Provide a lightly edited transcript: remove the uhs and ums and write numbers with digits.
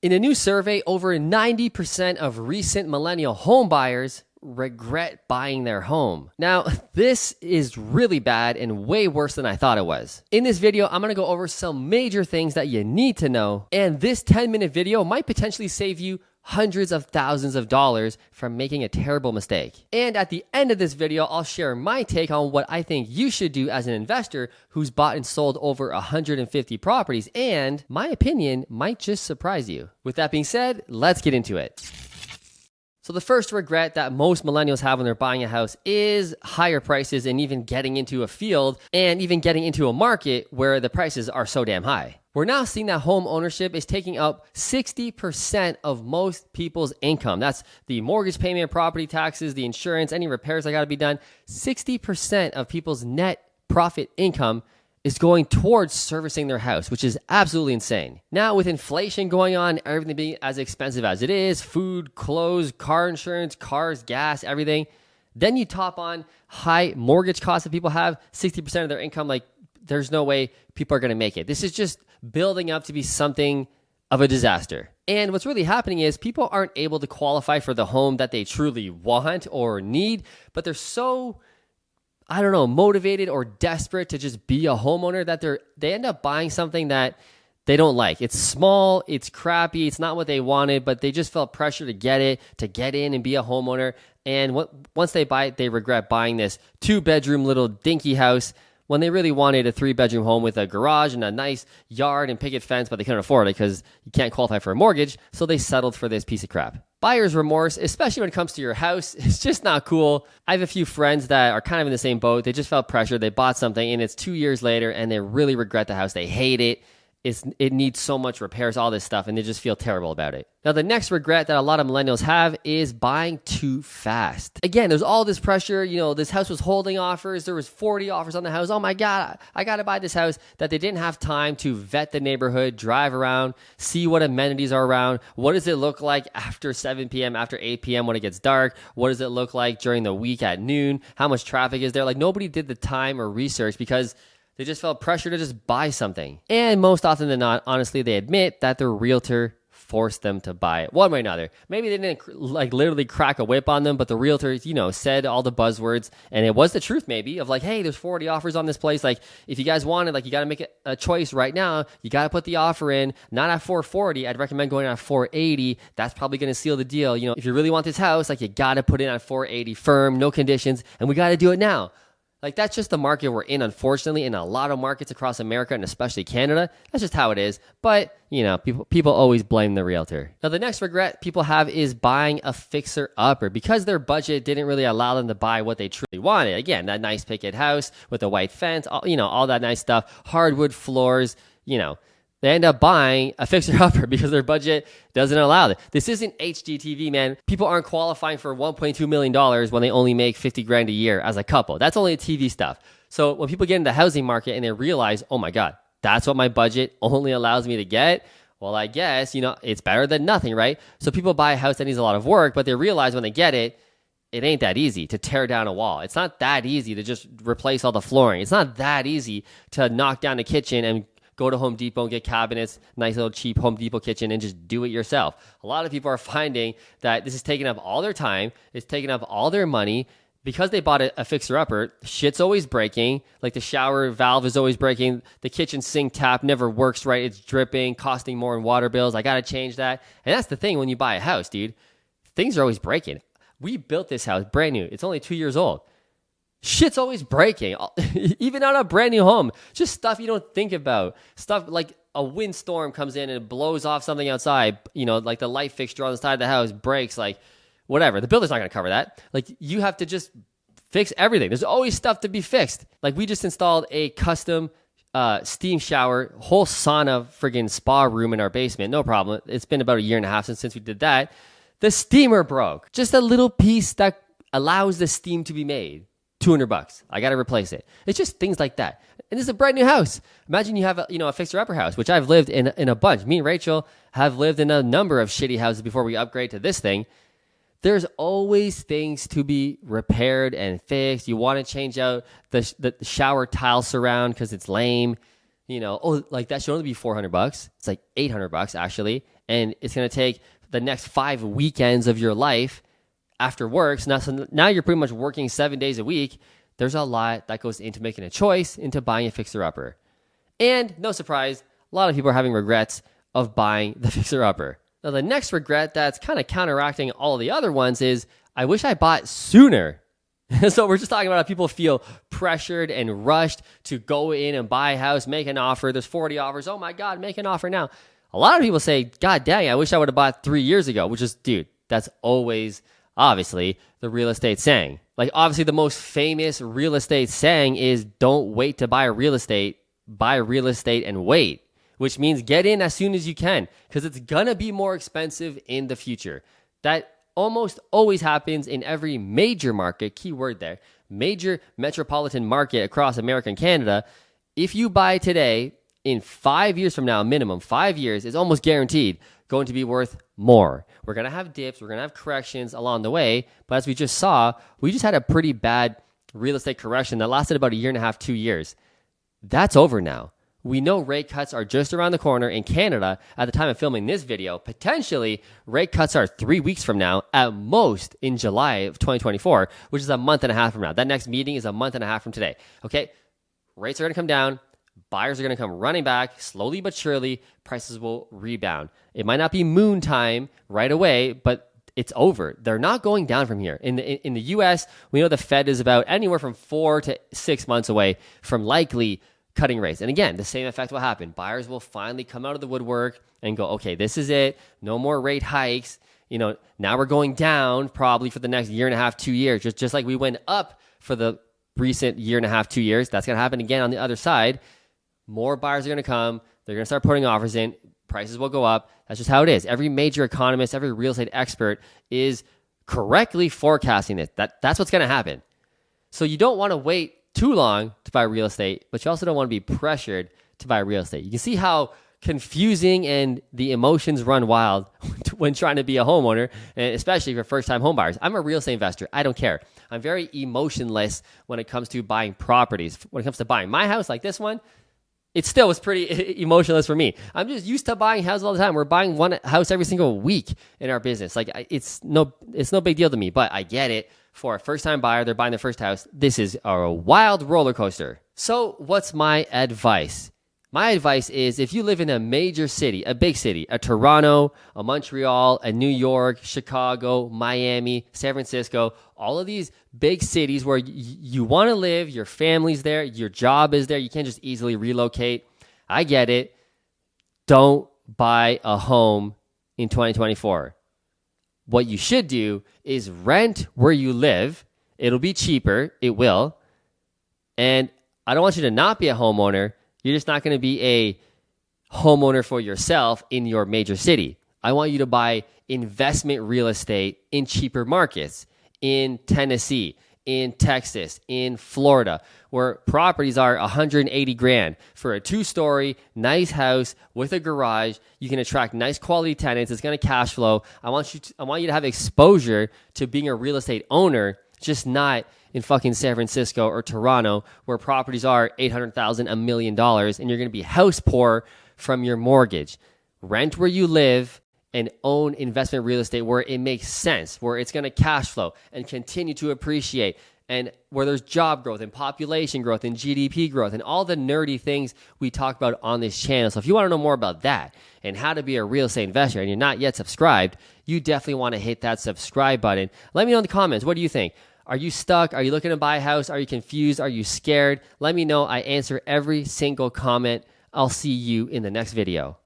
In a new survey, over 90% of recent millennial home buyers regret buying their home. Now, this is really bad and way worse than I thought it was. In this video, I'm gonna go over some major things that you need to know, and this 10-minute video might potentially save you hundreds of thousands of dollars from making a terrible mistake. And at the end of this video, I'll share my take on what I think you should do as an investor who's bought and sold over 150 properties, and my opinion might just surprise you. With that being said, let's get into it. So the first regret that most millennials have when they're buying a house is higher prices and even getting into a field and even getting into a market where the prices are so damn high. We're now seeing that home ownership is taking up 60% of most people's income. That's the mortgage payment, property taxes, the insurance, any repairs that got to be done. 60% of people's net profit income is going towards servicing their house, which is absolutely insane. Now, with inflation going on, everything being as expensive as it is, food, clothes, car insurance, cars, gas, everything, then you top on high mortgage costs that people have, 60% of their income, like there's no way people are going to make it. This is just building up to be something of a disaster. And what's really happening is people aren't able to qualify for the home that they truly want or need, but they're so motivated or desperate to just be a homeowner that they end up buying something that they don't like. It's small, it's crappy, it's not what they wanted, but they just felt pressure to get it, to get in and be a homeowner. And once they buy it, they regret buying this 2-bedroom little dinky house when they really wanted a 3-bedroom home with a garage and a nice yard and picket fence, but they couldn't afford it because you can't qualify for a mortgage, so they settled for this piece of crap. Buyer's remorse, especially when it comes to your house, it's just not cool. I have a few friends that are kind of in the same boat. They just felt pressure. They bought something, and it's 2 years later, and they really regret the house. They hate it. It needs so much repairs, all this stuff, and they just feel terrible about it. Now, the next regret that a lot of millennials have is buying too fast. Again, there's all this pressure. This house was holding offers. There was 40 offers on the house. Oh my God, I got to buy this house. That they didn't have time to vet the neighborhood, drive around, see what amenities are around. What does it look like after 7 p.m., after 8 p.m. when it gets dark? What does it look like during the week at noon? How much traffic is there? Like, nobody did the time or research because they just felt pressure to just buy something. And most often than not, honestly, they admit that their realtor forced them to buy it one way or another. Maybe they didn't literally crack a whip on them, but the realtor, said all the buzzwords, and it was the truth maybe of like, hey, there's 40 offers on this place. Like, if you guys want it, you got to make a choice right now. You got to put the offer in, not at 440. I'd recommend going at 480. That's probably going to seal the deal. If you really want this house, you got to put it on 480 firm, no conditions, and we got to do it now. That's just the market we're in, unfortunately, in a lot of markets across America and especially Canada. That's just how it is. But, people always blame the realtor. Now, the next regret people have is buying a fixer-upper because their budget didn't really allow them to buy what they truly wanted. Again, that nice picket house with a white fence, all that nice stuff, hardwood floors, They end up buying a fixer-upper because their budget doesn't allow it. This isn't HGTV, man. People aren't qualifying for $1.2 million when they only make $50,000 a year as a couple. That's only TV stuff. So when people get in the housing market and they realize, oh my God, that's what my budget only allows me to get, well, I guess, it's better than nothing, right? So people buy a house that needs a lot of work, but they realize when they get it, it ain't that easy to tear down a wall. It's not that easy to just replace all the flooring. It's not that easy to knock down the kitchen and go to Home Depot and get cabinets, nice little cheap Home Depot kitchen, and just do it yourself. A lot of people are finding that this is taking up all their time, it's taking up all their money. Because they bought a fixer-upper, shit's always breaking. Like the shower valve is always breaking. The kitchen sink tap never works right. It's dripping, costing more in water bills. I got to change that. And that's the thing when you buy a house, dude. Things are always breaking. We built this house brand new. It's only 2 years old. Shit's always breaking, even on a brand new home. Just stuff you don't think about. Stuff like a windstorm comes in and blows off something outside. Like the light fixture on the side of the house breaks, whatever. The builder's not going to cover that. You have to just fix everything. There's always stuff to be fixed. We just installed a custom steam shower, whole sauna friggin' spa room in our basement. No problem. It's been about a year and a half since we did that. The steamer broke. Just a little piece that allows the steam to be made. $200. I got to replace it. It's just things like that. And this is a brand new house. Imagine you have a fixer-upper house, which I've lived in a bunch. Me and Rachel have lived in a number of shitty houses before we upgrade to this thing. There's always things to be repaired and fixed. You want to change out the shower tile surround because it's lame. That should only be $400. It's like $800 actually. and it's going to take the next 5 weekends of your life after work. So now you're pretty much working 7 days a week. There's a lot that goes into making a choice into buying a fixer-upper. And no surprise, a lot of people are having regrets of buying the fixer-upper. Now, the next regret that's kind of counteracting all the other ones is, I wish I bought sooner. So we're just talking about how people feel pressured and rushed to go in and buy a house, make an offer. There's 40 offers. Oh my God, make an offer now. A lot of people say, God dang, I wish I would have bought 3 years ago, which is, dude, that's always obviously the real estate saying. Like, obviously the most famous real estate saying is, don't wait to buy real estate, buy real estate and wait, which means get in as soon as you can, because it's gonna be more expensive in the future. That almost always happens in every major market, keyword there, major metropolitan market across America and Canada. If you buy today, in 5 years from now, minimum 5 years, is almost guaranteed going to be worth more. We're going to have dips, we're going to have corrections along the way, but as we just saw, we just had a pretty bad real estate correction that lasted about 1.5 to 2 years. That's over now. We know rate cuts are just around the corner in Canada. At the time of filming this video, potentially rate cuts are 3 weeks from now, at most in July of 2024, which is a month and a half from now. That next meeting is a month and a half from today. Okay, rates are going to come down. Buyers are going to come running back slowly but surely. Prices will rebound. It might not be moon time right away, but it's over. They're not going down from here. In the US, we know the Fed is about anywhere from 4 to 6 months away from likely cutting rates. And again, the same effect will happen. Buyers will finally come out of the woodwork and go, okay, this is it. No more rate hikes. You know, now we're going down probably for the next 1.5 to 2 years, just like we went up for the recent 1.5 to 2 years. That's going to happen again on the other side. More buyers are going to come. They're going to start putting offers in. Prices will go up. That's just how it is. Every major economist, every real estate expert is correctly forecasting it. That's what's going to happen. So you don't want to wait too long to buy real estate, but you also don't want to be pressured to buy real estate. You can see how confusing and the emotions run wild when trying to be a homeowner, and especially for first-time home buyers. I'm a real estate investor. I don't care. I'm very emotionless when it comes to buying properties. When it comes to buying my house like this one, it still was pretty emotionless for me. I'm just used to buying houses all the time. We're buying one house every single week in our business. Like, it's no big deal to me, but I get it. For a first-time buyer, they're buying their first house. This is a wild roller coaster. So what's my advice? My advice is, if you live in a major city, a big city, a Toronto, a Montreal, a New York, Chicago, Miami, San Francisco, all of these big cities where you want to live, your family's there, your job is there, you can't just easily relocate. I get it. Don't buy a home in 2024. What you should do is rent where you live. It'll be cheaper. It will. And I don't want you to not be a homeowner. You're just not going to be a homeowner for yourself in your major city. I want you to buy investment real estate in cheaper markets, in Tennessee, in Texas, in Florida, where properties are 180 grand for a 2-story, nice house with a garage. You can attract nice quality tenants. It's going to cash flow. I want you to have exposure to being a real estate owner, just not in fucking San Francisco or Toronto, where properties are $800,000, $1 million, and you're going to be house poor from your mortgage. Rent where you live and own investment real estate where it makes sense, where it's going to cash flow and continue to appreciate, and where there's job growth and population growth and GDP growth and all the nerdy things we talk about on this channel. So if you want to know more about that and how to be a real estate investor and you're not yet subscribed, you definitely want to hit that subscribe button. Let me know in the comments. What do you think? Are you stuck? Are you looking to buy a house? Are you confused? Are you scared? Let me know. I answer every single comment. I'll see you in the next video.